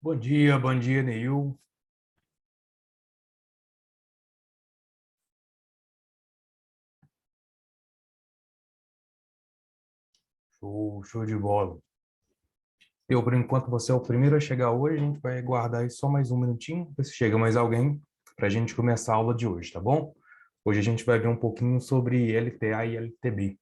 Bom dia, Neil. Show de bola. Por enquanto, você é o primeiro a chegar hoje, a gente vai guardar aí só mais um minutinho, ver se chega mais alguém, para a gente começar a aula de hoje, tá bom? Hoje a gente vai ver um pouquinho sobre LTA e LTB.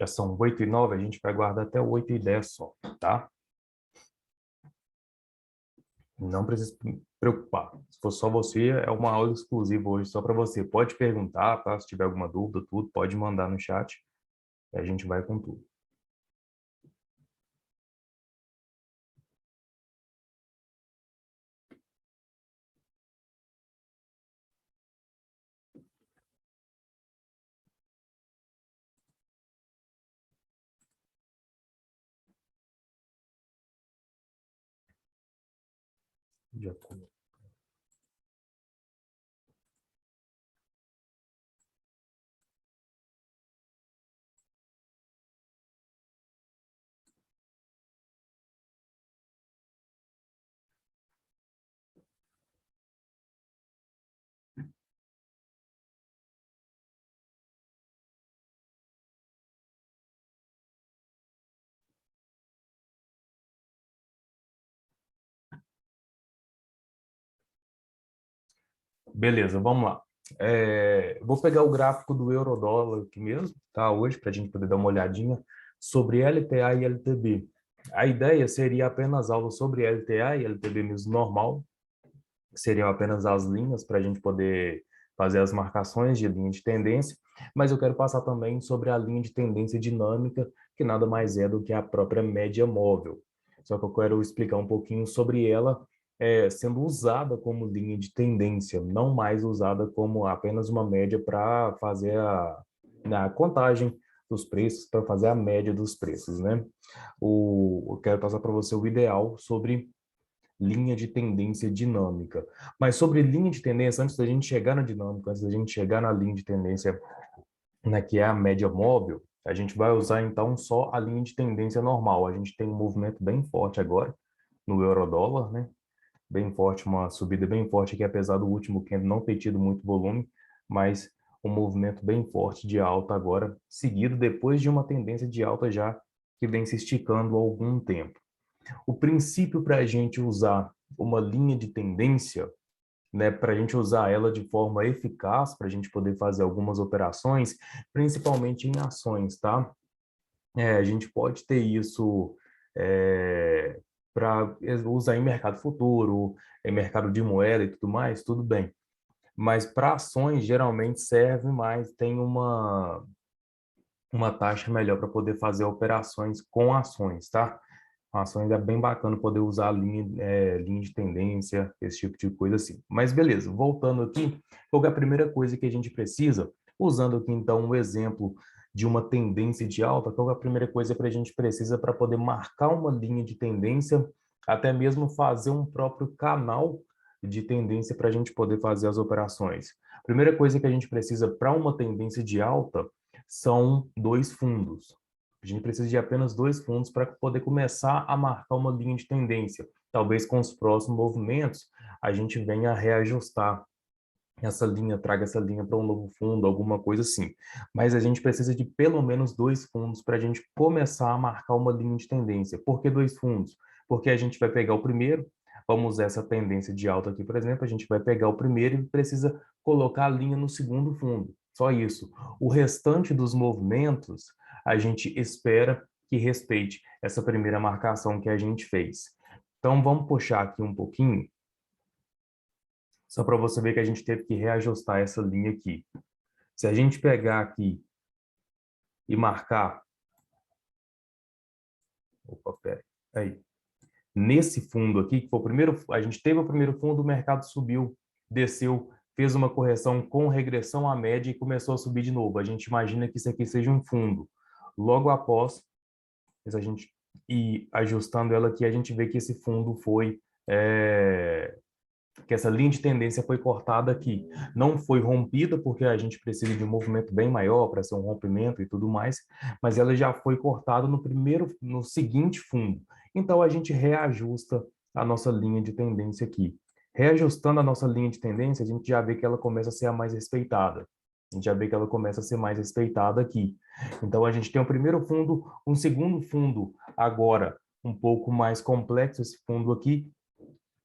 Já são 8h09, a gente vai guardar até 8h10 só, tá? Não precisa se preocupar. Se for só você, é uma aula exclusiva hoje só para você. Pode perguntar, tá? Se tiver alguma dúvida, tudo, pode mandar no chat e a gente vai com tudo. Já Beleza, vamos lá. Vou pegar o gráfico do euro-dólar aqui mesmo, tá? Hoje, para a gente poder dar uma olhadinha sobre LTA e LTB. A ideia seria apenas aula sobre LTA e LTB mesmo normal, que seriam apenas as linhas para a gente poder fazer as marcações de linha de tendência, mas eu quero passar também sobre a linha de tendência dinâmica, que nada mais é do que a própria média móvel. Só que eu quero explicar um pouquinho sobre ela sendo usada como linha de tendência, não mais usada como apenas uma média para fazer a contagem dos preços, para fazer a média dos preços, né? Eu quero passar para você o ideal sobre linha de tendência dinâmica. Mas sobre linha de tendência, antes da gente chegar na dinâmica, antes da gente chegar na linha de tendência, né, que é a média móvel, a gente vai usar então só a linha de tendência normal. A gente tem um movimento bem forte agora no euro-dólar, né? Bem forte, uma subida bem forte aqui, apesar do último candle não ter tido muito volume, mas um movimento bem forte de alta agora, seguido depois de uma tendência de alta já que vem se esticando há algum tempo. O princípio para a gente usar uma linha de tendência, né, para a gente usar ela de forma eficaz, para a gente poder fazer algumas operações, principalmente em ações, tá? A gente pode ter isso para usar em mercado futuro, em mercado de moeda e tudo mais, tudo bem. Mas para ações, geralmente serve mais, tem uma taxa melhor para poder fazer operações com ações, tá? Ações é bem bacana poder usar linha de tendência, esse tipo de coisa assim. Mas beleza, voltando aqui, qual é a primeira coisa que a gente precisa? Usando aqui então um exemplo de uma tendência de alta, qual é a primeira coisa que a gente precisa para poder marcar uma linha de tendência, até mesmo fazer um próprio canal de tendência para a gente poder fazer as operações? A primeira coisa que a gente precisa para uma tendência de alta são dois fundos. A gente precisa de apenas dois fundos para poder começar a marcar uma linha de tendência. Talvez com os próximos movimentos a gente venha a reajustar essa linha, traga essa linha para um novo fundo, alguma coisa assim. Mas a gente precisa de pelo menos dois fundos para a gente começar a marcar uma linha de tendência. Por que dois fundos? Porque a gente vai pegar o primeiro, vamos usar essa tendência de alta aqui, por exemplo, a gente vai pegar o primeiro e precisa colocar a linha no segundo fundo. Só isso. O restante dos movimentos, a gente espera que respeite essa primeira marcação que a gente fez. Então, vamos puxar aqui um pouquinho, só para você ver que a gente teve que reajustar essa linha aqui. Se a gente pegar aqui e marcar... Opa, pera aí. Nesse fundo aqui, que foi o primeiro, a gente teve o primeiro fundo, o mercado subiu, desceu, fez uma correção com regressão à média e começou a subir de novo. A gente imagina que isso aqui seja um fundo. Logo após, se a gente ir ajustando ela aqui, a gente vê que esse fundo foi... que essa linha de tendência foi cortada aqui. Não foi rompida, porque a gente precisa de um movimento bem maior para ser um rompimento e tudo mais, mas ela já foi cortada no seguinte fundo. Então, a gente reajusta a nossa linha de tendência aqui. Reajustando a nossa linha de tendência, a gente já vê que ela começa a ser a mais respeitada. A gente já vê que ela começa a ser mais respeitada aqui. Então, a gente tem o primeiro fundo, um segundo fundo agora um pouco mais complexo, esse fundo aqui,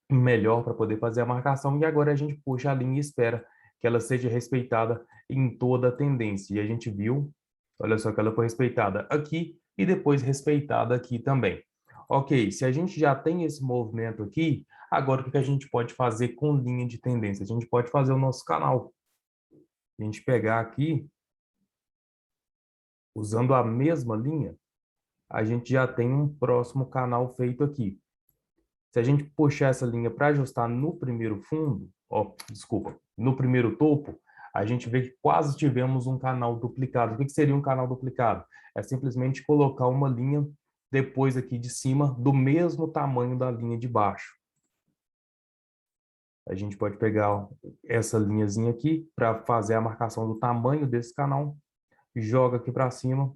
melhor para poder fazer a marcação, e agora a gente puxa a linha e espera que ela seja respeitada em toda a tendência. E a gente viu, olha só, que ela foi respeitada aqui e depois respeitada aqui também. Ok, se a gente já tem esse movimento aqui, agora o que a gente pode fazer com linha de tendência? A gente pode fazer o nosso canal. A gente pegar aqui, usando a mesma linha, a gente já tem um próximo canal feito aqui. Se a gente puxar essa linha para ajustar no primeiro fundo, no primeiro topo, a gente vê que quase tivemos um canal duplicado. O que seria um canal duplicado? É simplesmente colocar uma linha depois aqui de cima do mesmo tamanho da linha de baixo. A gente pode pegar essa linhazinha aqui para fazer a marcação do tamanho desse canal, joga aqui para cima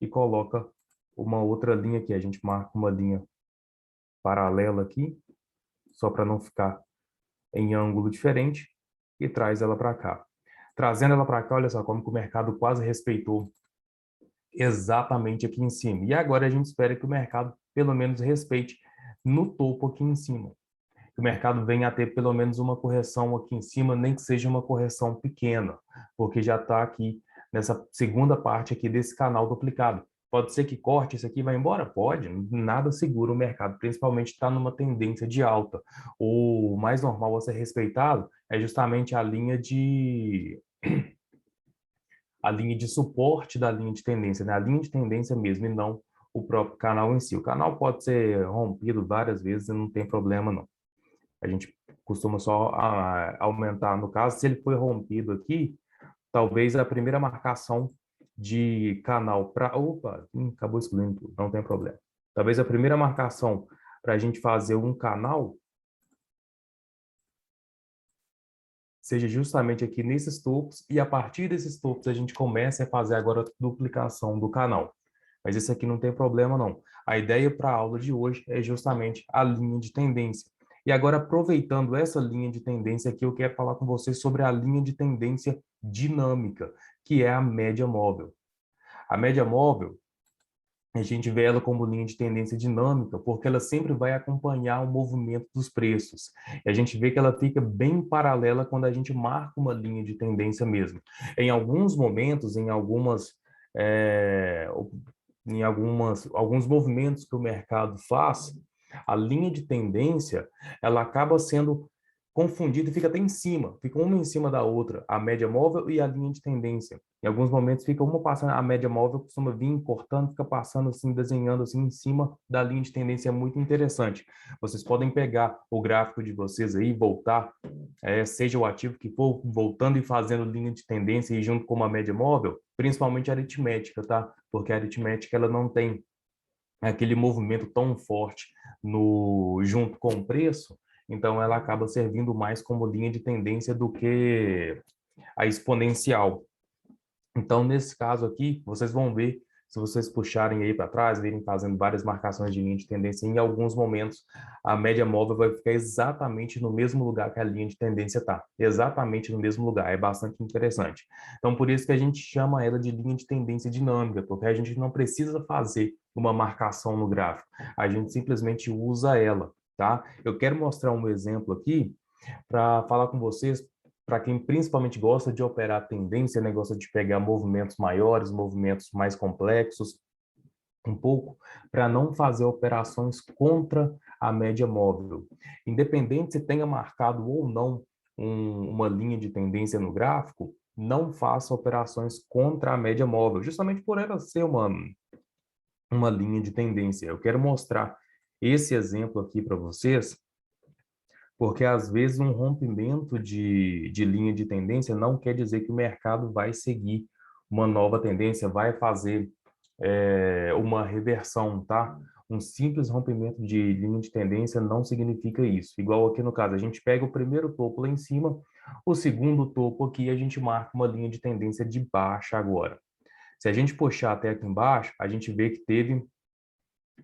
e coloca uma outra linha aqui. A gente marca uma linha paralela aqui, só para não ficar em ângulo diferente, e traz ela para cá. Trazendo ela para cá, olha só como que o mercado quase respeitou exatamente aqui em cima. E agora a gente espera que o mercado pelo menos respeite no topo aqui em cima. Que o mercado venha a ter pelo menos uma correção aqui em cima, nem que seja uma correção pequena, porque já está aqui nessa segunda parte aqui desse canal duplicado. Pode ser que corte isso aqui e vai embora? Pode, nada segura o mercado, principalmente está numa tendência de alta. O mais normal a ser respeitado é justamente a linha de suporte da linha de tendência, né? A linha de tendência mesmo, e não o próprio canal em si. O canal pode ser rompido várias vezes e não tem problema, não. A gente costuma só aumentar. No caso, se ele foi rompido aqui, talvez a primeira marcação de canal para... Opa, acabou excluindo tudo, não tem problema. Talvez a primeira marcação para a gente fazer um canal seja justamente aqui nesses topos, e a partir desses topos a gente começa a fazer agora a duplicação do canal. Mas isso aqui não tem problema, não. A ideia para a aula de hoje é justamente a linha de tendência. E agora, aproveitando essa linha de tendência aqui, eu quero falar com vocês sobre a linha de tendência dinâmica, que é a média móvel. A média móvel, a gente vê ela como linha de tendência dinâmica, porque ela sempre vai acompanhar o movimento dos preços. E a gente vê que ela fica bem paralela quando a gente marca uma linha de tendência mesmo. Em alguns momentos, alguns movimentos que o mercado faz, a linha de tendência, ela acaba sendo confundida e fica até em cima, fica uma em cima da outra, a média móvel e a linha de tendência. Em alguns momentos fica uma passando, a média móvel costuma vir cortando, fica passando assim, desenhando assim em cima da linha de tendência, é muito interessante. Vocês podem pegar o gráfico de vocês aí, voltar, seja o ativo que for, voltando e fazendo linha de tendência e junto com uma média móvel, principalmente a aritmética, tá? Porque a aritmética ela não tem aquele movimento tão forte junto com o preço, então ela acaba servindo mais como linha de tendência do que a exponencial. Então, nesse caso aqui, vocês vão ver, se vocês puxarem aí para trás, virem fazendo várias marcações de linha de tendência, em alguns momentos a média móvel vai ficar exatamente no mesmo lugar que a linha de tendência está. Exatamente no mesmo lugar, é bastante interessante. Então, por isso que a gente chama ela de linha de tendência dinâmica, porque a gente não precisa fazer uma marcação no gráfico, a gente simplesmente usa ela, tá? Eu quero mostrar um exemplo aqui para falar com vocês para quem principalmente gosta de operar tendência, né, gosta de pegar movimentos maiores, movimentos mais complexos, um pouco, para não fazer operações contra a média móvel. Independente se tenha marcado ou não uma linha de tendência no gráfico, não faça operações contra a média móvel, justamente por ela ser uma linha de tendência. Eu quero mostrar esse exemplo aqui para vocês, porque às vezes um rompimento de linha de tendência não quer dizer que o mercado vai seguir uma nova tendência, vai fazer uma reversão, tá? Um simples rompimento de linha de tendência não significa isso. Igual aqui no caso, a gente pega o primeiro topo lá em cima, o segundo topo aqui, a gente marca uma linha de tendência de baixa agora. Se a gente puxar até aqui embaixo, a gente vê que teve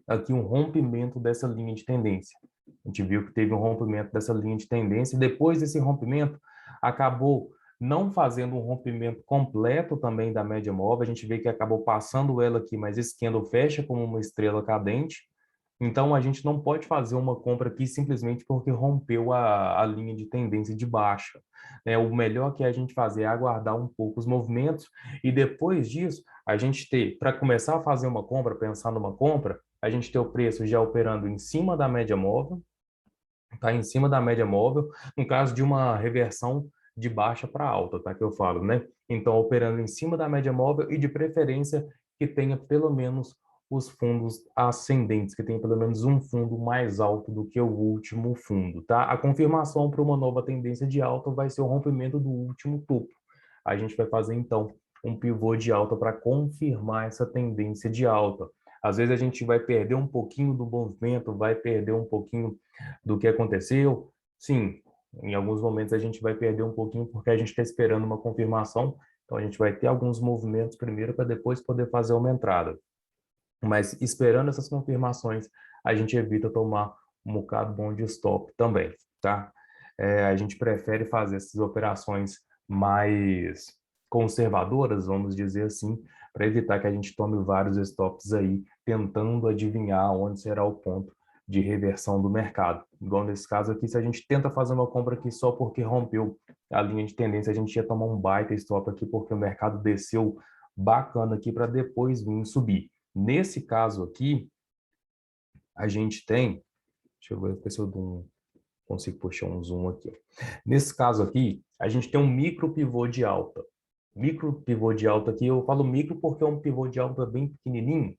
aqui um rompimento dessa linha de tendência. A gente viu que teve um rompimento dessa linha de tendência, e depois desse rompimento, acabou não fazendo um rompimento completo também da média móvel, a gente vê que acabou passando ela aqui, mas esse candle fecha como uma estrela cadente, então a gente não pode fazer uma compra aqui simplesmente porque rompeu a linha de tendência de baixa, né? O melhor que a gente fazer é aguardar um pouco os movimentos, e depois disso, a gente ter, para começar a fazer uma compra, pensar numa compra, a gente ter o preço já operando em cima da média móvel, tá? Em cima da média móvel, no caso de uma reversão de baixa para alta, tá? Que eu falo, né? Então, operando em cima da média móvel e de preferência que tenha pelo menos os fundos ascendentes, que tenha pelo menos um fundo mais alto do que o último fundo, tá? A confirmação para uma nova tendência de alta vai ser o rompimento do último topo. A gente vai fazer, então, um pivô de alta para confirmar essa tendência de alta. Às vezes a gente vai perder um pouquinho do movimento, vai perder um pouquinho do que aconteceu. Sim, em alguns momentos a gente vai perder um pouquinho porque a gente está esperando uma confirmação, então a gente vai ter alguns movimentos primeiro para depois poder fazer uma entrada. Mas esperando essas confirmações, a gente evita tomar um bocado bom de stop também, tá? A gente prefere fazer essas operações mais conservadoras, vamos dizer assim, para evitar que a gente tome vários stops aí, tentando adivinhar onde será o ponto de reversão do mercado. Igual nesse caso aqui, se a gente tenta fazer uma compra aqui só porque rompeu a linha de tendência, a gente ia tomar um baita stop aqui porque o mercado desceu bacana aqui para depois vir subir. Nesse caso aqui, a gente tem, deixa eu ver se eu consigo puxar um zoom aqui. Nesse caso aqui, a gente tem um micro pivô de alta. Micro pivô de alta aqui, eu falo micro porque é um pivô de alta bem pequenininho,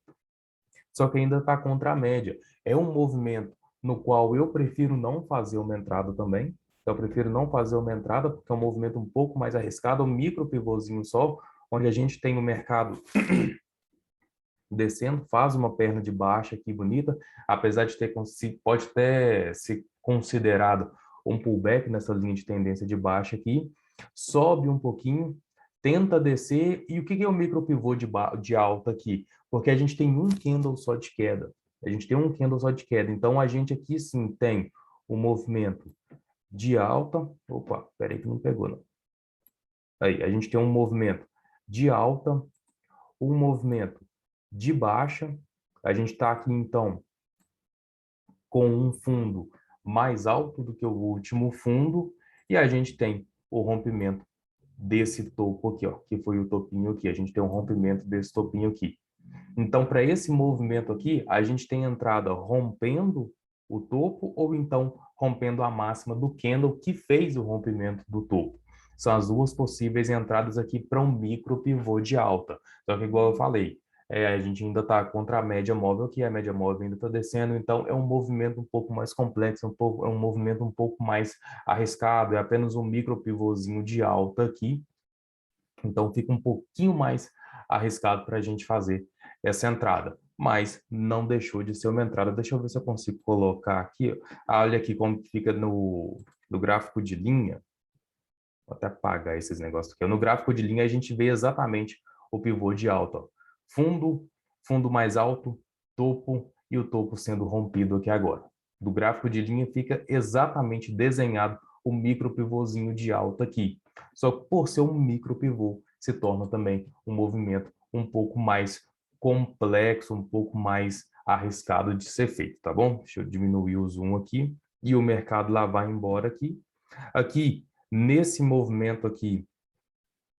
só que ainda está contra a média. É um movimento no qual eu prefiro não fazer uma entrada também. Então, eu prefiro não fazer uma entrada porque é um movimento um pouco mais arriscado, um micro pivôzinho só, onde a gente tem o mercado descendo, faz uma perna de baixa aqui bonita, apesar de ter, pode até ser considerado um pullback nessa linha de tendência de baixa aqui, sobe um pouquinho, tenta descer, e o que é o micro pivô de alta aqui? Porque a gente tem um candle só de queda, a gente tem um candle só de queda, então a gente aqui sim tem o movimento de alta, opa, peraí que não pegou não, aí, a gente tem um movimento de alta, um movimento de baixa. A gente está aqui, então, com um fundo mais alto do que o último fundo, e a gente tem o rompimento desse topo aqui, ó, que foi o topinho aqui. A gente tem um rompimento desse topinho aqui. Então, para esse movimento aqui, a gente tem entrada rompendo o topo ou então rompendo a máxima do candle que fez o rompimento do topo. São as duas possíveis entradas aqui para um micro pivô de alta. Só que, igual eu falei, a gente ainda está contra a média móvel, que a média móvel ainda está descendo, então é um movimento um pouco mais complexo, é um movimento um pouco mais arriscado, é apenas um micro pivôzinho de alta aqui, então fica um pouquinho mais arriscado para a gente fazer essa entrada, mas não deixou de ser uma entrada. Deixa eu ver se eu consigo colocar aqui, olha aqui como fica no gráfico de linha. Vou até apagar esses negócios aqui. No gráfico de linha a gente vê exatamente o pivô de alta. Fundo, fundo mais alto, topo e o topo sendo rompido aqui agora. Do gráfico de linha fica exatamente desenhado o micro pivôzinho de alta aqui. Só que por ser um micro pivô, se torna também um movimento um pouco mais complexo, um pouco mais arriscado de ser feito, tá bom? Deixa eu diminuir o zoom aqui e o mercado lá vai embora aqui. Aqui Nesse movimento aqui,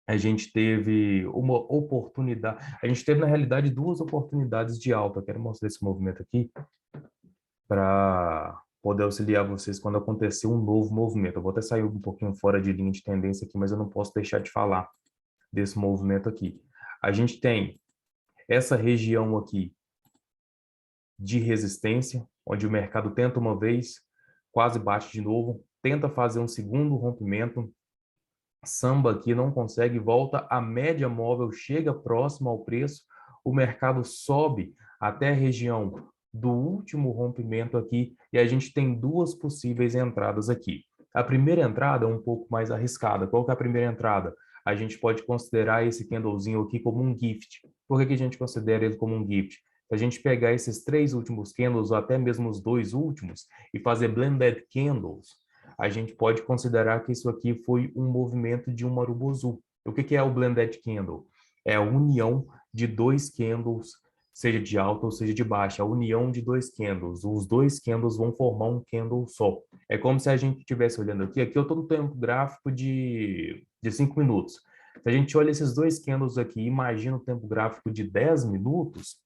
a gente teve uma oportunidade, a gente teve, na realidade, duas oportunidades de alta. Eu quero mostrar esse movimento aqui para poder auxiliar vocês quando acontecer um novo movimento. Eu vou até sair um pouquinho fora de linha de tendência aqui, mas eu não posso deixar de falar desse movimento aqui. A gente tem essa região aqui de resistência, onde o mercado tenta uma vez, quase bate de novo, tenta fazer um segundo rompimento, samba aqui, não consegue, volta, a média móvel chega próximo ao preço, o mercado sobe até a região do último rompimento aqui, e a gente tem duas possíveis entradas aqui. A primeira entrada é um pouco mais arriscada. Qual que é a primeira entrada? A gente pode considerar esse candlezinho aqui como um gift. Por que que a gente considera ele como um gift? Se a gente pegar esses três últimos candles, ou até mesmo os dois últimos, e fazer blended candles, a gente pode considerar que isso aqui foi um movimento de um Marubozu. O que é o blended candle? É a união de dois candles, seja de alta ou seja de baixa, a união de dois candles. Os dois candles vão formar um candle só. É como se a gente estivesse olhando aqui eu estou no tempo gráfico de 5 minutos. Se a gente olha esses dois candles aqui, imagina o tempo gráfico de 10 minutos,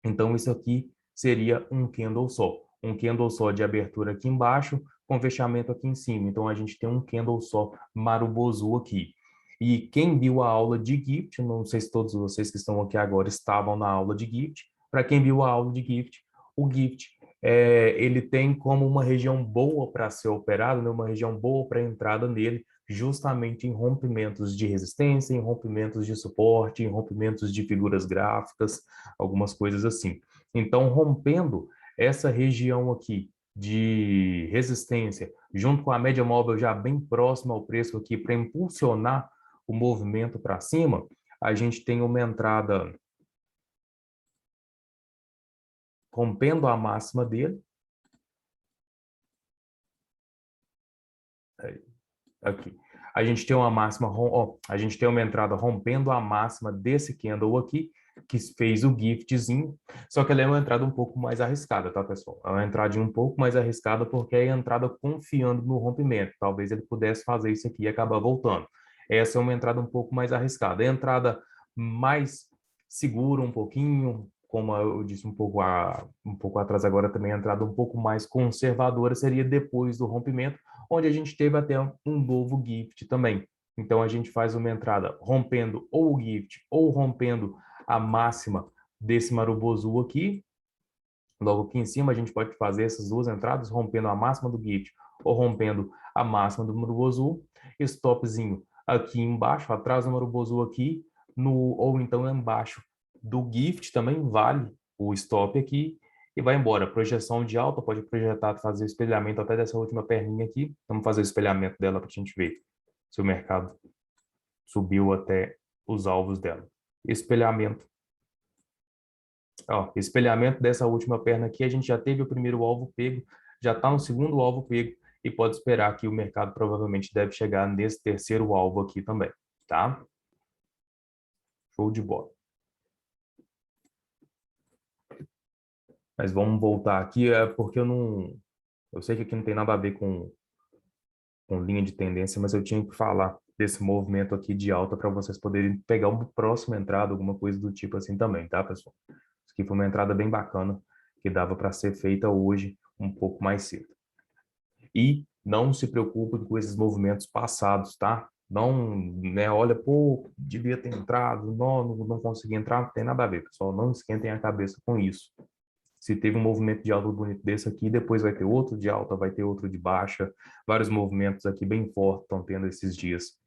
então isso aqui seria um candle só. Um candle só de abertura aqui embaixo, com fechamento aqui em cima. Então a gente tem um candle só Marubozu aqui. E quem viu a aula de Gift, não sei se todos vocês que estão aqui agora estavam na aula de Gift, para quem viu a aula de Gift, o Gift ele tem como uma região boa para ser operado, né? Uma região boa para entrada nele, justamente em rompimentos de resistência, em rompimentos de suporte, em rompimentos de figuras gráficas, algumas coisas assim. Então, rompendo essa região aqui de resistência, junto com a média móvel já bem próxima ao preço aqui, para impulsionar o movimento para cima, a gente tem uma entrada rompendo a máxima dele. Aqui. A gente tem uma máxima, a gente tem uma entrada rompendo a máxima desse candle aqui, que fez o giftzinho, só que ela é uma entrada um pouco mais arriscada, tá, pessoal? É uma entradinha um pouco mais arriscada porque é a entrada confiando no rompimento. Talvez ele pudesse fazer isso aqui e acabar voltando. Essa é uma entrada um pouco mais arriscada. A entrada mais segura um pouquinho, como eu disse um pouco atrás agora também, a entrada um pouco mais conservadora seria depois do rompimento, onde a gente teve até um novo gift também. Então, a gente faz uma entrada rompendo ou o gift ou rompendo a máxima desse Marubozu aqui. Logo aqui em cima, a gente pode fazer essas duas entradas, rompendo a máxima do gift ou rompendo a máxima do Marubozu. Stopzinho aqui embaixo, atrás do Marubozu aqui, ou então embaixo do gift também vale o stop aqui e vai embora. Projeção de alta, pode projetar, fazer o espelhamento até dessa última perninha aqui. Vamos fazer o espelhamento dela para a gente ver se o mercado subiu até os alvos dela. Espelhamento. Ó, espelhamento dessa última perna aqui, a gente já teve o primeiro alvo pego, já está no segundo alvo pego e pode esperar que o mercado provavelmente deve chegar nesse terceiro alvo aqui também, tá? Show de bola. Mas vamos voltar aqui, porque eu sei que aqui não tem nada a ver com linha de tendência, mas eu tinha que falar desse movimento aqui de alta para vocês poderem pegar uma próxima entrada, alguma coisa do tipo assim também, tá, pessoal? Isso aqui foi uma entrada bem bacana que dava para ser feita hoje um pouco mais cedo. E não se preocupe com esses movimentos passados, tá? Não, né, olha, pô, devia ter entrado, não consegui entrar, não tem nada a ver, pessoal. Não esquentem a cabeça com isso. Se teve um movimento de alta bonito desse aqui, depois vai ter outro de alta, vai ter outro de baixa. Vários movimentos aqui bem fortes estão tendo esses dias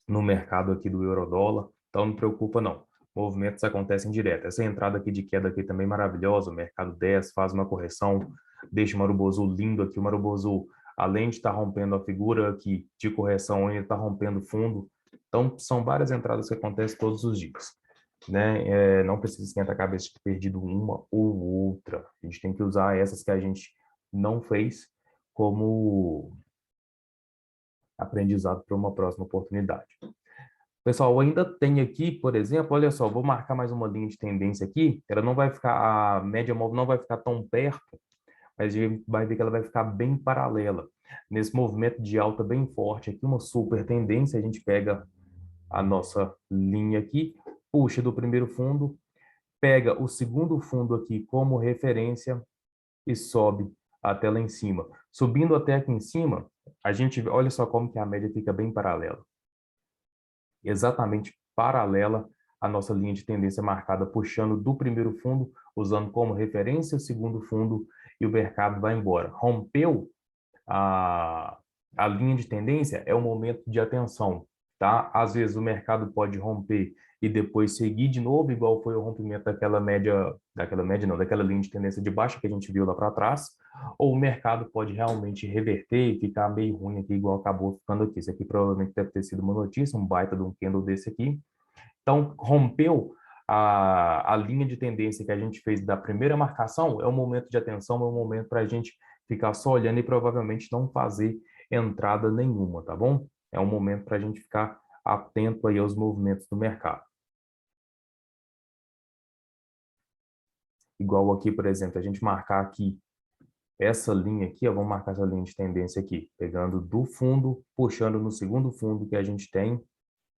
no mercado aqui do euro-dólar. Então não preocupa não. Movimentos acontecem direto. Essa entrada aqui de queda aqui também maravilhosa. O mercado desce, faz uma correção, deixa o Marubozu lindo aqui. O Marubozu, além de estar rompendo a figura aqui de correção, ele está rompendo fundo. Então são várias entradas que acontecem todos os dias, né? Não precisa esquentar a cabeça de ter perdido uma ou outra. A gente tem que usar essas que a gente não fez como aprendizado para uma próxima oportunidade. Pessoal, ainda tem aqui, por exemplo, olha só, vou marcar mais uma linha de tendência aqui, ela não vai ficar, a média móvel não vai ficar tão perto, a gente vai ver que ela vai ficar bem paralela. Nesse movimento de alta bem forte aqui, uma super tendência, a gente pega a nossa linha aqui, puxa do primeiro fundo, pega o segundo fundo aqui como referência e sobe até lá em cima. Subindo até aqui em cima, a gente olha só como que a média fica bem paralela. Exatamente paralela à nossa linha de tendência marcada, puxando do primeiro fundo, usando como referência o segundo fundo e o mercado vai embora. Rompeu a, a linha de tendência, é o momento de atenção, tá? Às vezes o mercado pode romper e depois seguir de novo, igual foi o rompimento daquela linha de tendência de baixa que a gente viu lá para trás, ou o mercado pode realmente reverter e ficar meio ruim aqui, igual acabou ficando aqui. Isso aqui provavelmente deve ter sido uma notícia, um baita de um candle desse aqui. Então, rompeu a linha de tendência que a gente fez da primeira marcação, é um momento de atenção, é um momento para a gente ficar só olhando e provavelmente não fazer entrada nenhuma, tá bom? É um momento para a gente ficar atento aí aos movimentos do mercado. Igual aqui, por exemplo, a gente marcar aqui essa linha aqui, ó, vamos marcar essa linha de tendência aqui, pegando do fundo, puxando no segundo fundo que a gente tem,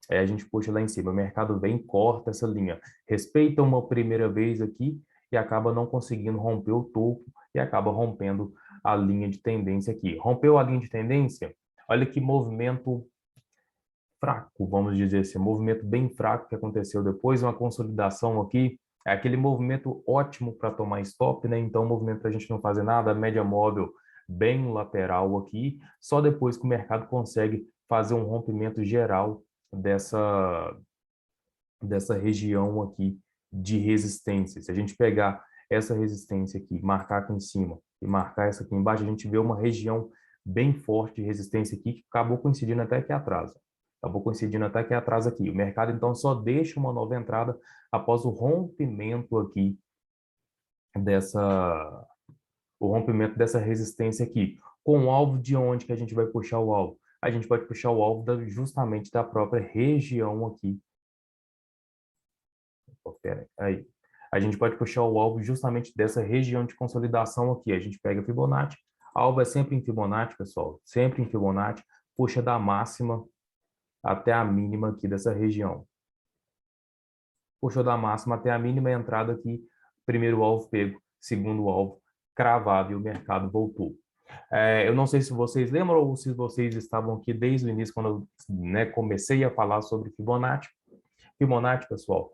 aí a gente puxa lá em cima, o mercado vem e corta essa linha, respeita uma primeira vez aqui e acaba não conseguindo romper o topo e acaba rompendo a linha de tendência aqui. Rompeu a linha de tendência, olha que movimento fraco, vamos dizer assim, um movimento bem fraco que aconteceu depois, uma consolidação aqui, é aquele movimento ótimo para tomar stop, né? Então, o movimento para a gente não fazer nada, a média móvel bem lateral aqui, só depois que o mercado consegue fazer um rompimento geral dessa região aqui de resistência. Se a gente pegar essa resistência aqui, marcar aqui em cima e marcar essa aqui embaixo, a gente vê uma região bem forte de resistência aqui que acabou coincidindo até aqui atrás. Acabou coincidindo até aqui atrás aqui. O mercado, então, só deixa uma nova entrada após o rompimento aqui dessa resistência aqui. Com o alvo de onde que a gente vai puxar o alvo? A gente pode puxar o alvo justamente da própria região aqui. Aí. A gente pode puxar o alvo justamente dessa região de consolidação aqui. A gente pega Fibonacci. Alvo é sempre em Fibonacci, pessoal. Sempre em Fibonacci. Puxa da máxima até a mínima aqui dessa região. Puxou da máxima até a mínima entrada aqui. Primeiro alvo pego. Segundo alvo cravado e o mercado voltou. Eu não sei se vocês lembram ou se vocês estavam aqui desde o início, quando eu, né, comecei a falar sobre Fibonacci. Fibonacci, pessoal,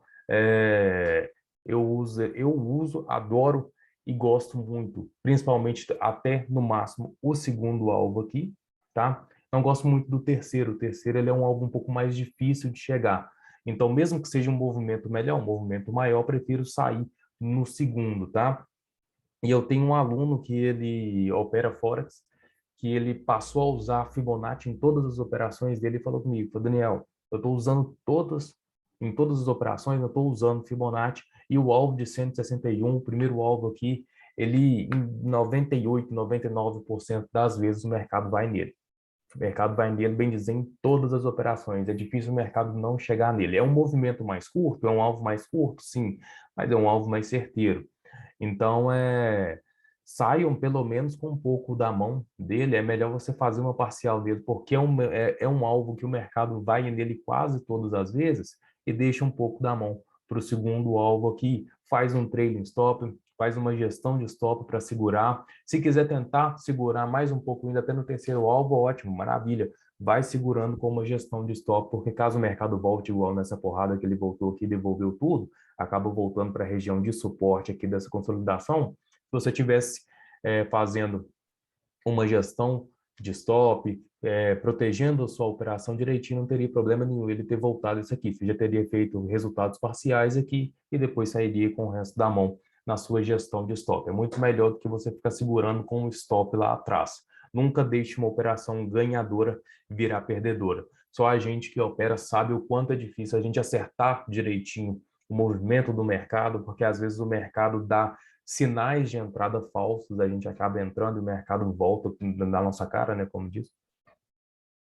eu uso, adoro e gosto muito, principalmente até no máximo o segundo alvo aqui, tá? Não gosto muito do terceiro. O terceiro ele é um alvo um pouco mais difícil de chegar. Então, mesmo que seja um movimento melhor, um movimento maior, prefiro sair no segundo, tá? E eu tenho um aluno que ele opera Forex, que ele passou a usar Fibonacci em todas as operações dele e falou comigo, falou, Daniel, eu estou usando em todas as operações, eu estou usando Fibonacci e o alvo de 161, o primeiro alvo aqui, ele em 98, 99% das vezes o mercado vai nele. O mercado vai nele, bem dizer, em todas as operações. É difícil o mercado não chegar nele. É um movimento mais curto? É um alvo mais curto? Sim, mas é um alvo mais certeiro. Então, saiam pelo menos com um pouco da mão dele. É melhor você fazer uma parcial dele, porque é um alvo que o mercado vai nele quase todas as vezes e deixa um pouco da mão para o segundo alvo aqui. Faz um trailing stop, faz uma gestão de stop para segurar. Se quiser tentar segurar mais um pouco ainda até no terceiro alvo, ótimo, maravilha. Vai segurando com uma gestão de stop, porque caso o mercado volte igual nessa porrada que ele voltou aqui, devolveu tudo, acaba voltando para a região de suporte aqui dessa consolidação. Se você tivesse fazendo uma gestão de stop, protegendo a sua operação direitinho, não teria problema nenhum ele ter voltado isso aqui. Você já teria feito resultados parciais aqui e depois sairia com o resto da mão na sua gestão de stop. É muito melhor do que você ficar segurando com o stop lá atrás. Nunca deixe uma operação ganhadora virar perdedora. Só a gente que opera sabe o quanto é difícil a gente acertar direitinho o movimento do mercado, porque às vezes o mercado dá sinais de entrada falsos, a gente acaba entrando e o mercado volta na nossa cara, né, como diz.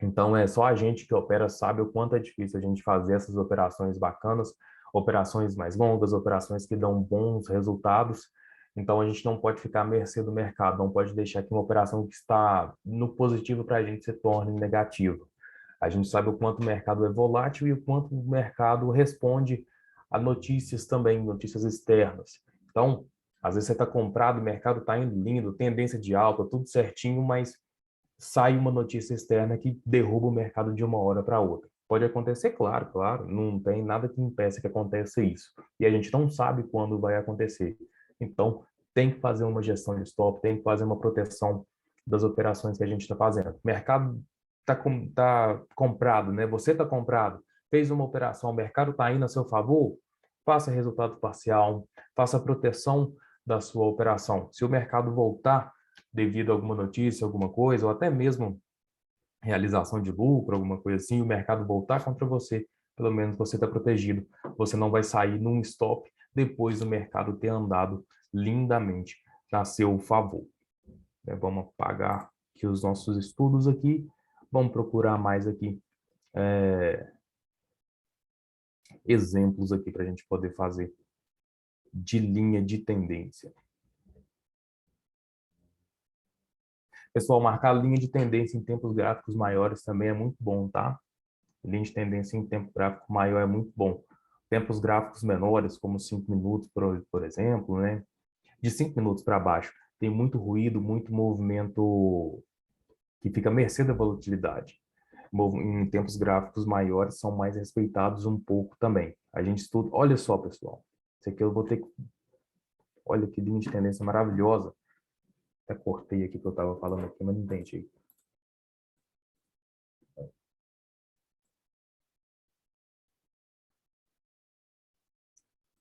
Então, é só a gente que opera sabe o quanto é difícil a gente fazer essas operações bacanas, operações mais longas, operações que dão bons resultados, Então, a gente não pode ficar à mercê do mercado, não pode deixar que uma operação que está no positivo para a gente se torne negativa. A gente sabe o quanto o mercado é volátil e o quanto o mercado responde a notícias também, notícias externas. Então, às vezes você está comprado, o mercado está indo lindo, tendência de alta, tudo certinho, mas sai uma notícia externa que derruba o mercado de uma hora para outra. Pode acontecer, claro, claro, não tem nada que impeça que aconteça isso. E a gente não sabe quando vai acontecer. Então, tem que fazer uma gestão de stop, tem que fazer uma proteção das operações que a gente está fazendo. O mercado tá comprado, né? Você está comprado, fez uma operação, o mercado está indo a seu favor, faça resultado parcial, faça a proteção da sua operação. Se o mercado voltar devido a alguma notícia, alguma coisa, ou até mesmo realização de lucro, alguma coisa assim, o mercado voltar contra você, pelo menos você está protegido. Você não vai sair num stop depois do mercado ter andado lindamente a seu favor. Vamos apagar aqui os nossos estudos aqui, vamos procurar mais aqui exemplos aqui para a gente poder fazer de linha de tendência. Pessoal, marcar linha de tendência em tempos gráficos maiores também é muito bom, tá? Linha de tendência em tempo gráfico maior é muito bom. Tempos gráficos menores, como 5 minutos, por exemplo, né? De 5 minutos para baixo, tem muito ruído, muito movimento que fica à mercê da volatilidade. Em tempos gráficos maiores, são mais respeitados um pouco também. A gente estuda... Olha só, pessoal. Isso aqui eu vou ter que... Olha que linha de tendência maravilhosa. Até cortei aqui que eu estava falando aqui, mas não entendi.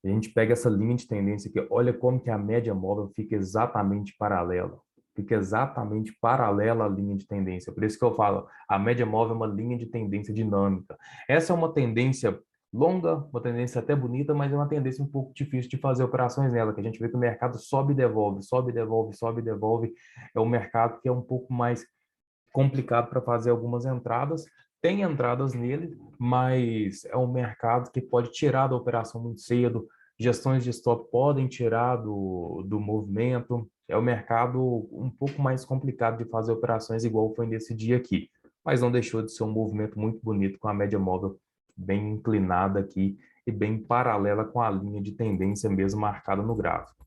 A gente pega essa linha de tendência aqui, olha como que a média móvel fica exatamente paralela. Fica exatamente paralela à linha de tendência. Por isso que eu falo, a média móvel é uma linha de tendência dinâmica. Essa é uma tendência longa, uma tendência até bonita, mas é uma tendência um pouco difícil de fazer operações nela, que a gente vê que o mercado sobe e devolve, sobe e devolve, sobe e devolve. É um mercado que é um pouco mais complicado para fazer algumas entradas. Tem entradas nele, mas é um mercado que pode tirar da operação muito cedo. Gestões de stop podem tirar do movimento. É um mercado um pouco mais complicado de fazer operações igual foi nesse dia aqui. Mas não deixou de ser um movimento muito bonito com a média móvel bem inclinada aqui e bem paralela com a linha de tendência mesmo marcada no gráfico.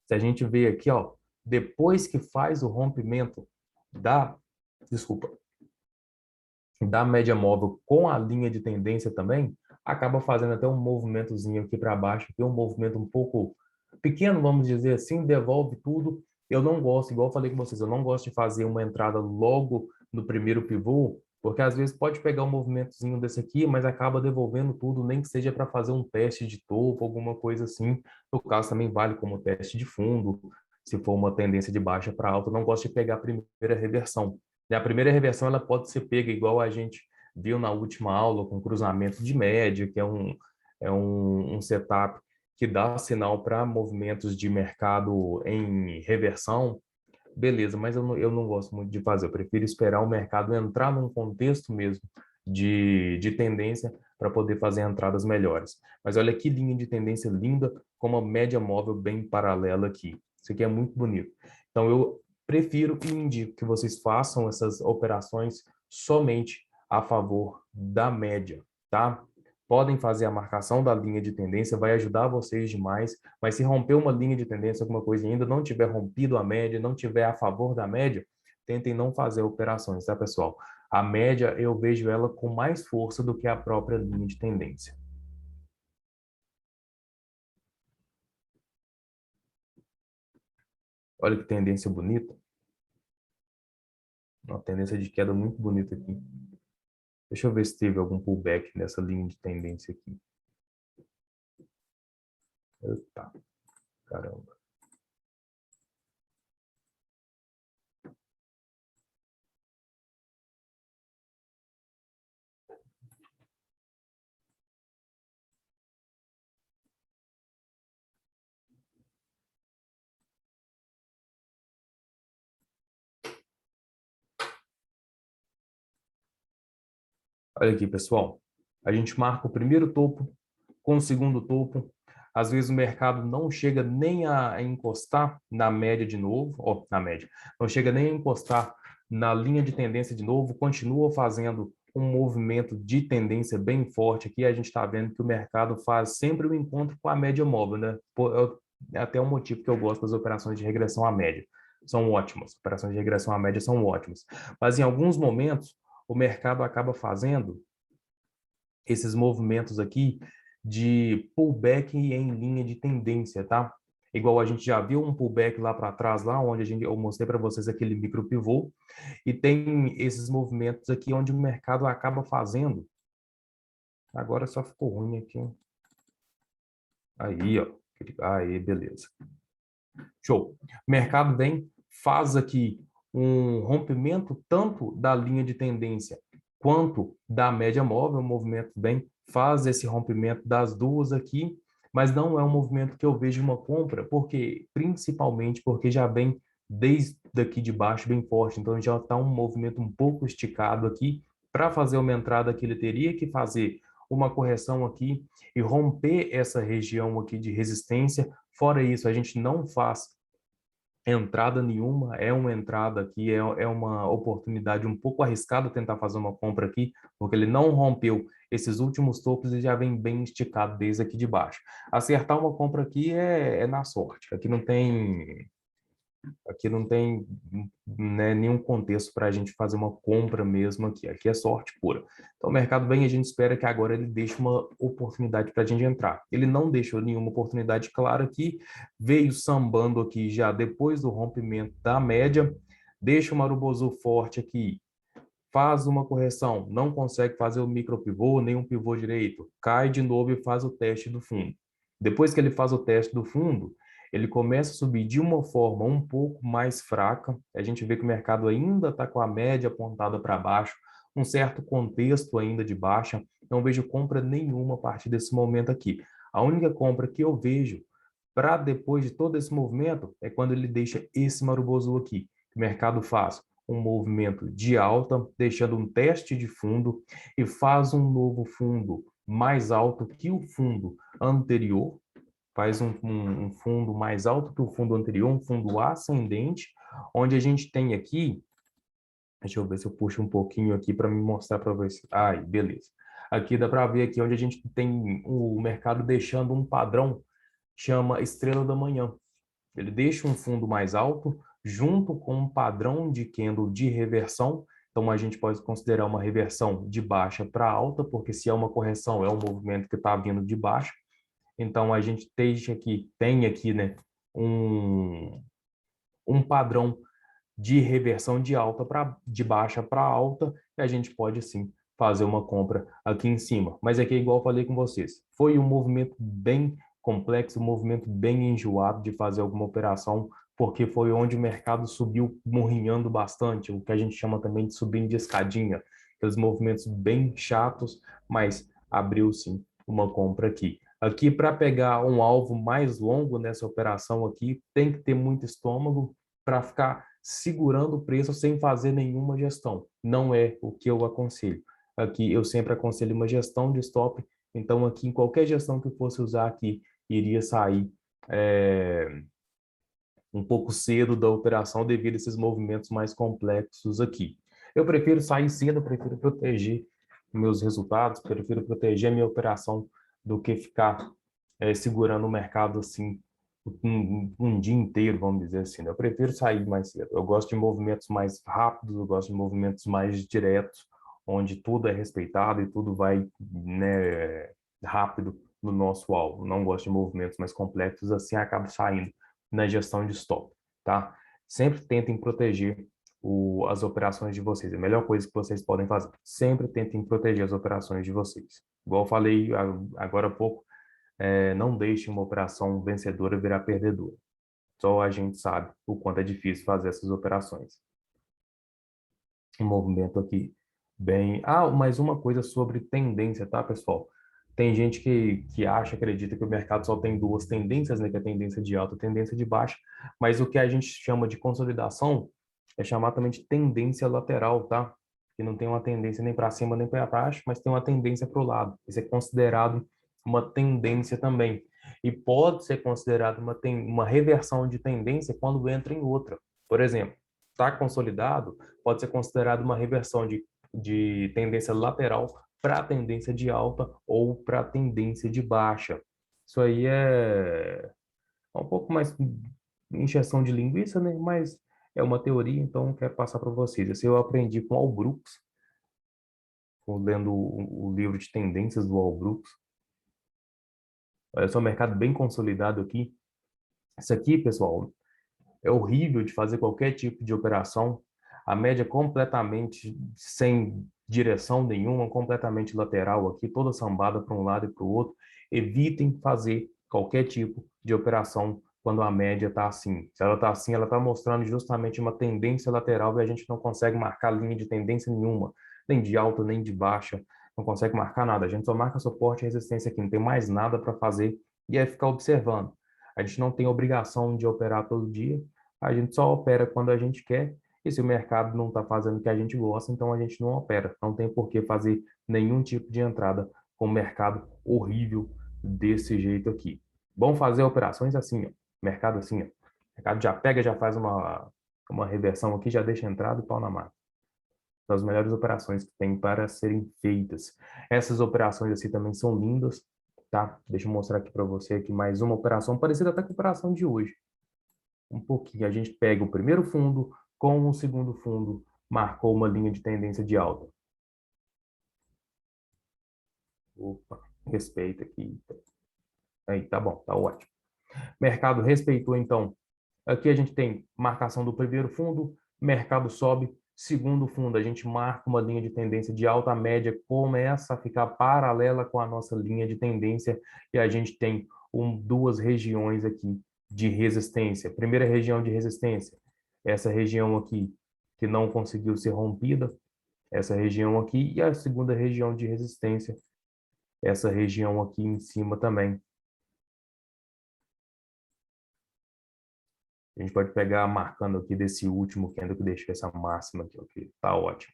Se a gente vê aqui, ó, depois que faz o rompimento da, desculpa, da média móvel com a linha de tendência também, acaba fazendo até um movimentozinho aqui para baixo, que é um movimento um pouco pequeno, vamos dizer assim, devolve tudo. Eu não gosto, igual eu falei com vocês, eu não gosto de fazer uma entrada logo no primeiro pivô, porque às vezes pode pegar um movimentozinho desse aqui, mas acaba devolvendo tudo, nem que seja para fazer um teste de topo, alguma coisa assim. No caso, também vale como teste de fundo, se for uma tendência de baixa para alta. Eu não gosto de pegar a primeira reversão. E a primeira reversão ela pode ser pega igual a gente viu na última aula, com cruzamento de média, que é um setup que dá sinal para movimentos de mercado em reversão. Beleza, mas eu não gosto muito de fazer. Eu prefiro esperar o mercado entrar num contexto mesmo de tendência para poder fazer entradas melhores. Mas olha que linha de tendência linda, com uma média móvel bem paralela aqui. Isso aqui é muito bonito. Então, eu prefiro e indico que vocês façam essas operações somente a favor da média, tá? Podem fazer a marcação da linha de tendência, vai ajudar vocês demais, mas se romper uma linha de tendência, alguma coisa e ainda não tiver rompido a média, não tiver a favor da média, tentem não fazer operações, tá, pessoal? A média, eu vejo ela com mais força do que a própria linha de tendência. Olha que tendência bonita. Uma tendência de queda muito bonita aqui. Deixa eu ver se teve algum pullback nessa linha de tendência aqui. Eita, caramba. Olha aqui, pessoal. A gente marca o primeiro topo com o segundo topo. Às vezes o mercado não chega nem a encostar na média de novo, ó, na média, não chega nem a encostar na linha de tendência de novo, continua fazendo um movimento de tendência bem forte aqui. A gente está vendo que o mercado faz sempre o encontro com a média móvel, né? É até um motivo que eu gosto das operações de regressão à média. São ótimas. Operações de regressão à média são ótimas. Mas em alguns momentos, o mercado acaba fazendo esses movimentos aqui de pullback em linha de tendência, tá? Igual a gente já viu um pullback lá para trás, lá onde eu mostrei para vocês aquele micro pivô, e tem esses movimentos aqui onde o mercado acaba fazendo. Agora só ficou ruim aqui. Aí, ó. Aí, beleza. Show. O mercado vem, faz aqui um rompimento tanto da linha de tendência quanto da média móvel. O movimento vem, faz esse rompimento das duas aqui, mas não é um movimento que eu vejo uma compra, porque principalmente porque já vem desde aqui de baixo bem forte. Então já está um movimento um pouco esticado aqui. Para fazer uma entrada que ele teria que fazer uma correção aqui e romper essa região aqui de resistência. Fora isso, a gente não faz entrada nenhuma, é uma entrada aqui, é uma oportunidade um pouco arriscada tentar fazer uma compra aqui, porque ele não rompeu esses últimos topos e já vem bem esticado desde aqui de baixo. Acertar uma compra aqui é na sorte, aqui não tem, né, nenhum contexto para a gente fazer uma compra mesmo aqui. Aqui é sorte pura. Então, o mercado vem e a gente espera que agora ele deixe uma oportunidade para a gente entrar. Ele não deixou nenhuma oportunidade clara aqui, veio sambando aqui já depois do rompimento da média, deixa o Marubozu forte aqui, faz uma correção, não consegue fazer o micro pivô, nem um pivô direito, cai de novo e faz o teste do fundo. Depois que ele faz o teste do fundo, ele começa a subir de uma forma um pouco mais fraca. A gente vê que o mercado ainda está com a média apontada para baixo, um certo contexto ainda de baixa. Não vejo compra nenhuma a partir desse momento aqui. A única compra que eu vejo para depois de todo esse movimento é quando ele deixa esse Marubozu aqui. O mercado faz um movimento de alta, deixando um teste de fundo e faz um novo fundo mais alto que o fundo anterior, faz um fundo mais alto que o fundo anterior, um fundo ascendente, onde a gente tem aqui, deixa eu ver se eu puxo um pouquinho aqui para me mostrar para vocês. Ai, beleza. Aqui dá para ver aqui onde a gente tem o mercado deixando um padrão, chama estrela da manhã. Ele deixa um fundo mais alto, junto com um padrão de candle de reversão. Então, a gente pode considerar uma reversão de baixa para alta, porque se é uma correção, é um movimento que está vindo de baixo. Então, a gente tem aqui, né, um padrão de reversão de alta para de baixa para alta, e a gente pode sim fazer uma compra aqui em cima. Mas aqui, igual eu falei com vocês, foi um movimento bem complexo, um movimento bem enjoado de fazer alguma operação, porque foi onde o mercado subiu murrinhando bastante, o que a gente chama também de subindo de escadinha, aqueles movimentos bem chatos, mas abriu sim uma compra aqui. Aqui, para pegar um alvo mais longo nessa operação aqui, tem que ter muito estômago para ficar segurando o preço sem fazer nenhuma gestão. Não é o que eu aconselho. Aqui eu sempre aconselho uma gestão de stop. Então aqui em qualquer gestão que eu fosse usar aqui, iria sair um pouco cedo da operação devido a esses movimentos mais complexos aqui. Eu prefiro sair cedo, eu prefiro proteger meus resultados, prefiro proteger a minha operação do que ficar segurando o mercado assim um dia inteiro, vamos dizer assim, né? Eu prefiro sair mais cedo. Eu gosto de movimentos mais rápidos, eu gosto de movimentos mais diretos, onde tudo é respeitado e tudo vai, né, rápido no nosso alvo. Não gosto de movimentos mais complexos, assim acabo saindo na gestão de stop, tá? Sempre tentem proteger as operações de vocês. É a melhor coisa que vocês podem fazer. Sempre tentem proteger as operações de vocês. Igual eu falei agora há pouco, não deixe uma operação vencedora virar perdedora. Só a gente sabe o quanto é difícil fazer essas operações. Um movimento aqui bem... Ah, mais uma coisa sobre tendência, tá, pessoal? Tem gente que acredita que o mercado só tem duas tendências, né? Que é a tendência de alta e a tendência de baixa. Mas o que a gente chama de consolidação é chamar também de tendência lateral, tá? Que não tem uma tendência nem para cima nem para baixo, mas tem uma tendência para o lado. Isso é considerado uma tendência também. E pode ser considerado uma reversão de tendência quando entra em outra. Por exemplo, está consolidado, pode ser considerado uma reversão de tendência lateral para tendência de alta ou para tendência de baixa. Isso aí é um pouco mais injeção de linguiça, né? Mas é uma teoria, então eu quero passar para vocês. Esse eu aprendi com Al Brooks, lendo o livro de tendências do Al Brooks. Olha só, um mercado bem consolidado aqui. Isso aqui, pessoal, é horrível de fazer qualquer tipo de operação. A média completamente sem direção nenhuma, completamente lateral aqui, toda sambada para um lado e para o outro. Evitem fazer qualquer tipo de operação quando a média está assim. Se ela está assim, ela está mostrando justamente uma tendência lateral e a gente não consegue marcar linha de tendência nenhuma, nem de alta, nem de baixa, não consegue marcar nada. A gente só marca suporte e resistência aqui, não tem mais nada para fazer e é ficar observando. A gente não tem obrigação de operar todo dia, a gente só opera quando a gente quer, e se o mercado não está fazendo o que a gente gosta, então a gente não opera. Não tem por que fazer nenhum tipo de entrada com o mercado horrível desse jeito aqui. Bom fazer operações assim, ó. Mercado assim, ó. O mercado já pega, já faz uma reversão aqui, já deixa entrada e pau na máquina. São as melhores operações que tem para serem feitas. Essas operações assim também são lindas, tá? Deixa eu mostrar aqui para você aqui mais uma operação parecida até com a operação de hoje. Um pouquinho. A gente pega o primeiro fundo com o segundo fundo, marcou uma linha de tendência de alta. Opa, respeita aqui. Aí, tá bom, tá ótimo. Mercado respeitou, então. Aqui a gente tem marcação do primeiro fundo, mercado sobe, segundo fundo, a gente marca uma linha de tendência de alta, a média começa a ficar paralela com a nossa linha de tendência e a gente tem duas regiões aqui de resistência. Primeira região de resistência, essa região aqui que não conseguiu ser rompida, essa região aqui, e a segunda região de resistência, essa região aqui em cima também. A gente pode pegar marcando aqui desse último candle que deixa essa máxima aqui, ok? Tá ótimo.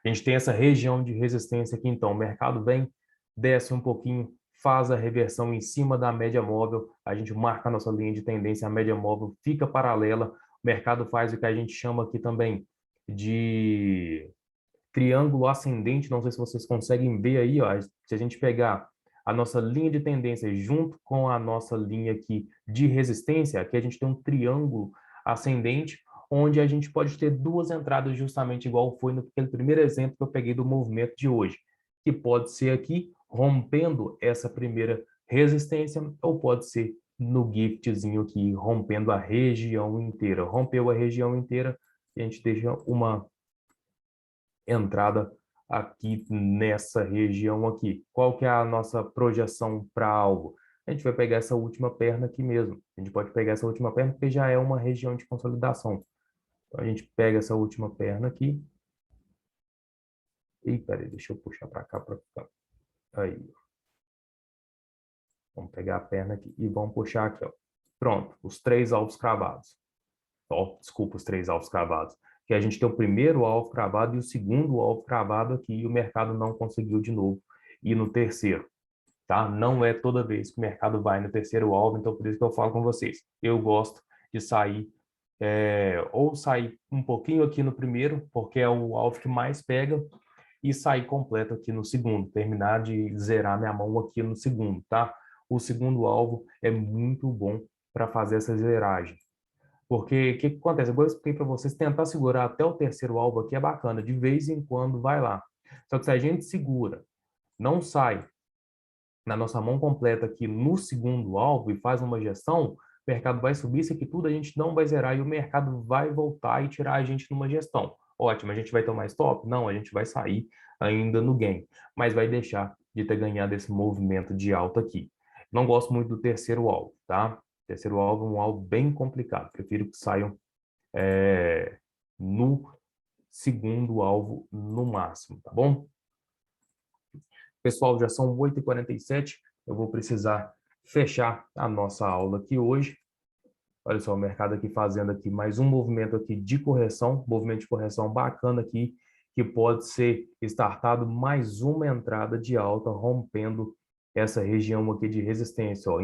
A gente tem essa região de resistência aqui, então. O mercado vem, desce um pouquinho, faz a reversão em cima da média móvel, a gente marca a nossa linha de tendência, a média móvel fica paralela, o mercado faz o que a gente chama aqui também de triângulo ascendente, não sei se vocês conseguem ver aí, ó, se a gente pegar a nossa linha de tendência junto com a nossa linha aqui de resistência, aqui a gente tem um triângulo ascendente, onde a gente pode ter duas entradas justamente igual foi naquele primeiro exemplo que eu peguei do movimento de hoje, que pode ser aqui rompendo essa primeira resistência ou pode ser no giftzinho aqui, rompendo a região inteira. Rompeu a região inteira, a gente deixa uma entrada aqui nessa região aqui. Qual que é a nossa projeção para algo? A gente vai pegar essa última perna aqui mesmo. A gente pode pegar essa última perna porque já é uma região de consolidação. Então, a gente pega essa última perna aqui. E, peraí, deixa eu puxar para cá para ficar. Aí. Vamos pegar a perna aqui e vamos puxar aqui, ó. Pronto, os três alvos cravados. Oh, desculpa, os três alvos cravados. Que a gente tem o primeiro alvo cravado e o segundo alvo cravado aqui e o mercado não conseguiu de novo ir no terceiro, tá? Não é toda vez que o mercado vai no terceiro alvo, então por isso que eu falo com vocês. Eu gosto de sair, ou sair um pouquinho aqui no primeiro, porque é o alvo que mais pega, e sair completo aqui no segundo, terminar de zerar minha mão aqui no segundo, tá? O segundo alvo é muito bom para fazer essa zeragem. Porque o que acontece? Agora eu expliquei para vocês, tentar segurar até o terceiro alvo aqui é bacana, de vez em quando vai lá. Só que se a gente segura, não sai na nossa mão completa aqui no segundo alvo e faz uma gestão, o mercado vai subir, isso aqui tudo a gente não vai zerar e o mercado vai voltar e tirar a gente numa gestão. Ótimo, a gente vai tomar stop? Não, a gente vai sair ainda no gain, mas vai deixar de ter ganhado esse movimento de alta aqui. Não gosto muito do terceiro alvo, tá? Terceiro alvo é um alvo bem complicado. Prefiro que saiam no segundo alvo no máximo, tá bom? Pessoal, já são 8h47. Eu vou precisar fechar a nossa aula aqui hoje. Olha só, o mercado aqui fazendo aqui mais um movimento aqui de correção, movimento de correção bacana aqui, que pode ser startado mais uma entrada de alta, rompendo essa região aqui de resistência, ó,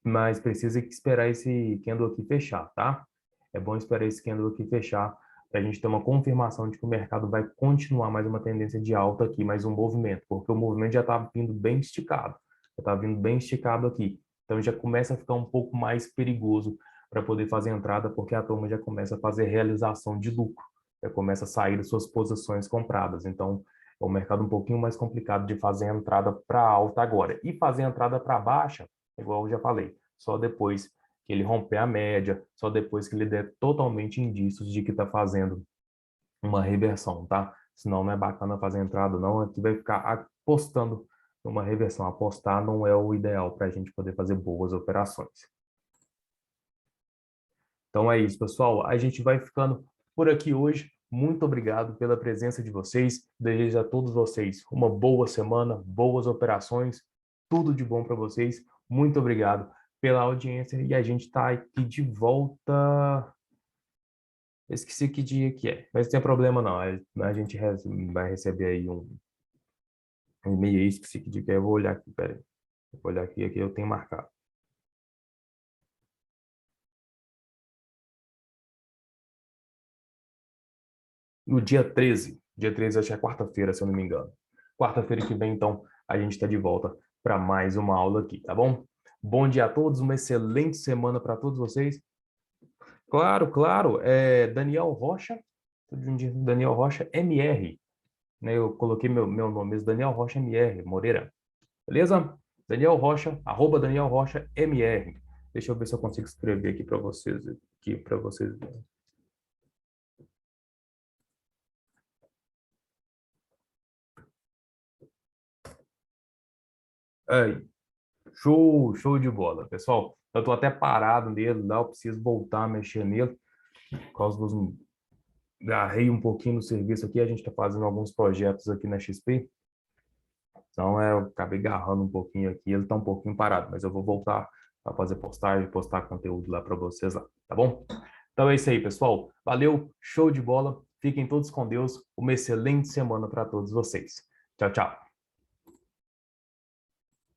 mas precisa esperar esse candle aqui fechar, tá? É bom esperar esse candle aqui fechar para a gente ter uma confirmação de que o mercado vai continuar mais uma tendência de alta aqui, mais um movimento, porque o movimento já está vindo bem esticado, já está vindo bem esticado aqui. Então já começa a ficar um pouco mais perigoso para poder fazer entrada, porque a turma já começa a fazer realização de lucro, já começa a sair das suas posições compradas. Então é um mercado um pouquinho mais complicado de fazer entrada para alta agora. E fazer entrada para baixa, igual eu já falei, só depois que ele romper a média, só depois que ele der totalmente indícios de que está fazendo uma reversão, tá? Senão não é bacana fazer entrada, não. Aqui vai ficar apostando numa reversão. Apostar não é o ideal para a gente poder fazer boas operações. Então é isso, pessoal. A gente vai ficando por aqui hoje. Muito obrigado pela presença de vocês. Desejo a todos vocês uma boa semana, boas operações, tudo de bom para vocês. Muito obrigado pela audiência e a gente está aqui de volta. Eu esqueci que dia que é, mas não tem problema não. A gente vai receber aí um e-mail aí, esqueci que dia que é. Eu vou olhar aqui, peraí. Vou olhar aqui eu tenho marcado. No dia 13 acho que é quarta-feira, se eu não me engano. Quarta-feira que vem, então, a gente está de volta para mais uma aula aqui, tá bom? Bom dia a todos, uma excelente semana para todos vocês. Claro, claro, Daniel Rocha, Daniel Rocha MR, né? Eu coloquei meu nome mesmo, Daniel Rocha MR, Moreira. Beleza? Daniel Rocha, @ Daniel Rocha MR. Deixa eu ver se eu consigo escrever aqui para vocês, verem. Aí, show de bola, pessoal. Eu tô até parado nele, lá eu preciso voltar a mexer nele, por causa dos... Agarrei um pouquinho no serviço aqui, a gente está fazendo alguns projetos aqui na XP, então eu acabei agarrando um pouquinho aqui, ele está um pouquinho parado, mas eu vou voltar para fazer postagem, postar conteúdo lá para vocês lá, tá bom? Então é isso aí, pessoal. Valeu, show de bola. Fiquem todos com Deus. Uma excelente semana para todos vocês. Tchau, tchau.